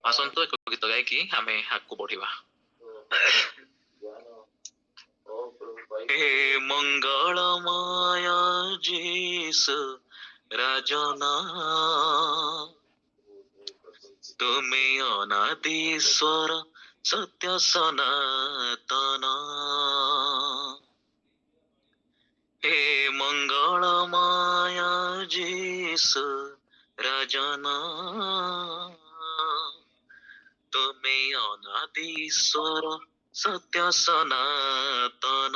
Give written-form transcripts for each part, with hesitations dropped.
ଆସନ୍ତୁ ଏକ ଗୀତ ଗାଇକି ଆମେ ଆଗକୁ ବଢିବା। हे मंगलमय जीसु राजना, तुमे अनादीश्वर सत्य सनातन। हे मंगलमय जीसु राजना, तुमे अनादीश्वर सत्य सनातन।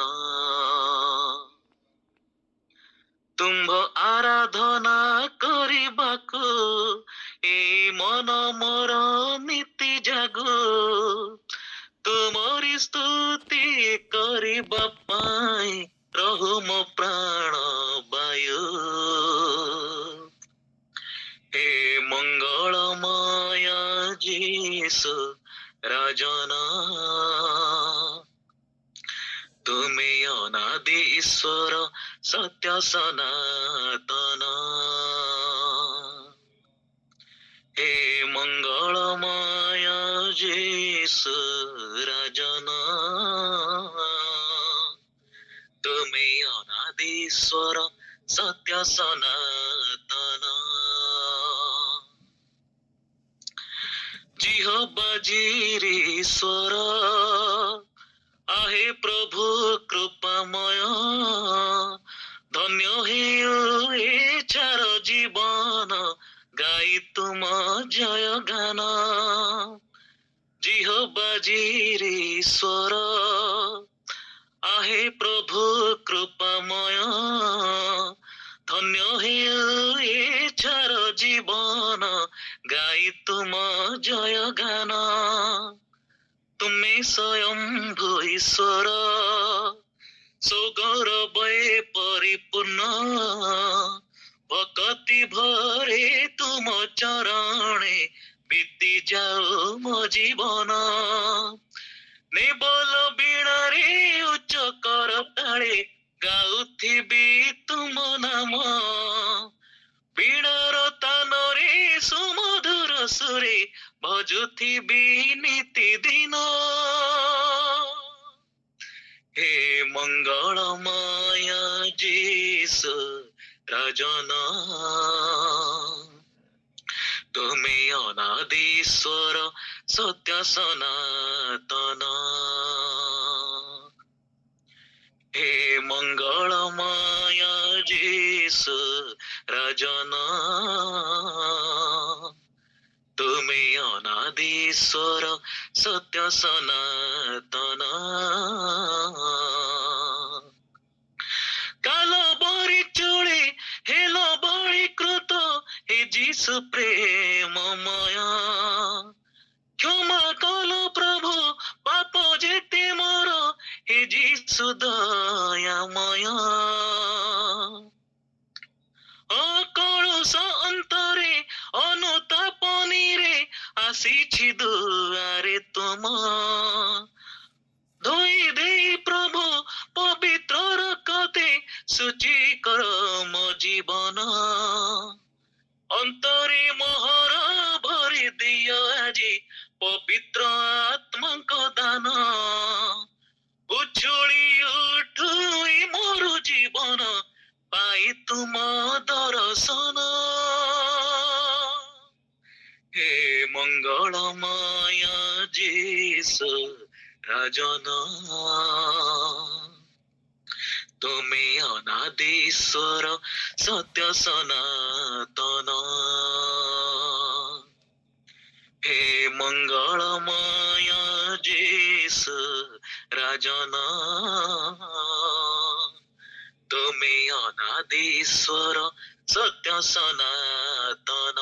तुम्भ आराधना करिबाकु ए मन मोर नीति जागु, तुमरी स्तुति करिबा पाई रहु मो प्राण वायु। हे मंगलमय जीसु राजना, तुमे अनादि ईश्वर सत्य सनातन। हे मंगलमय जीसु राजना, तुमे अनादि ईश्वर सत्य सनातन। जिह्वा जीरीश्वर आहे प्रभु कृपामय, धन्य हे चार जीवन गाई तुम जय गान। जिह्वा जीरीश्वर आहे प्रभु कृपामय, धन्य हे चार जीवन गाई तुम जय गान। तुम्हें स्वयं ईश्वर सौगौरवै परिपूर्ण, भक्ति भरे तुम चरणे बीती जाओ मो जीवन। नेबल बीणारे उच्च कर ताळे गाउथिबी तुम नाम, बीणार तानरे सुमधुर सुरे भजुथिबी नीति दिन। हे मंगलमय जीसु राजना, तुमे अनादीश्वर सत्य सनातन। हे मंगलमय जीसु राजना, तुमे अनादीश्वर सत्य सनातन। काल बरी चोळे हेल बळी कृत, हे जीसु प्रेममय। क्षमा कल प्रभु पाप जेते मोर, हे जीसु दयामय। अकलुष अंतरे अनुतापनीरे आसीछि दुआरे तुम, धोई देई प्रभु पवित्र रखते शुचि कर मो जीवन। अंतरे मोहर भरी दियो आजी पवित्र आत्मा को दान। उछुली उठु मोर जीवन पाई तुम दर्शन। हे मंगलमय जीसु राजना, तुमे अनादीश्वर सत्य सनातन। हे मंगलमय जीसु राजना, तुमे अनादीश्वर सत्य सनातन।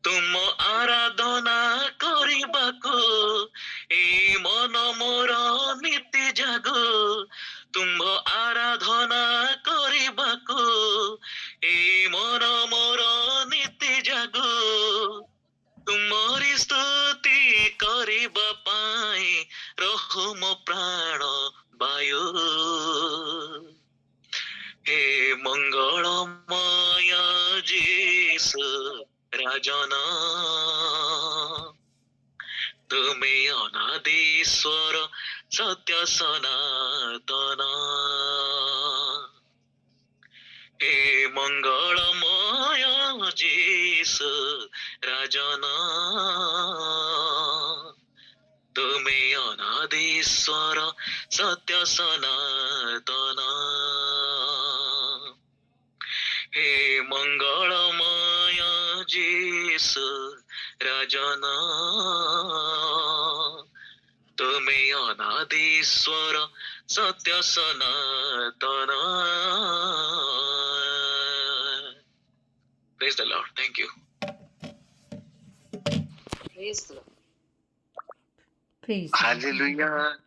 तुम आराधना करिबाकु ए मन मोर नीति जागु, तुम आराधना करिबाकु ए मन मोर नीति जागु, तुमरी स्तुति करिबा पाई रहु मो प्राण वायु। हे मंगलमय जीसु রাজনা, তুমি অনাদি ঈশ্বর সত্য সনাতন। হে মঙ্গলময় যিশু রাজনা, তুমি অনাদি ঈশ্বর সত্য সনাতন। হে মঙ্গলময় যিশু রাজনা, তুমি অনাদি ঈশ্বর সত্য সনাতন। Praise the Lord. Thank you. Praise the Lord. Praise the Lord. Hallelujah.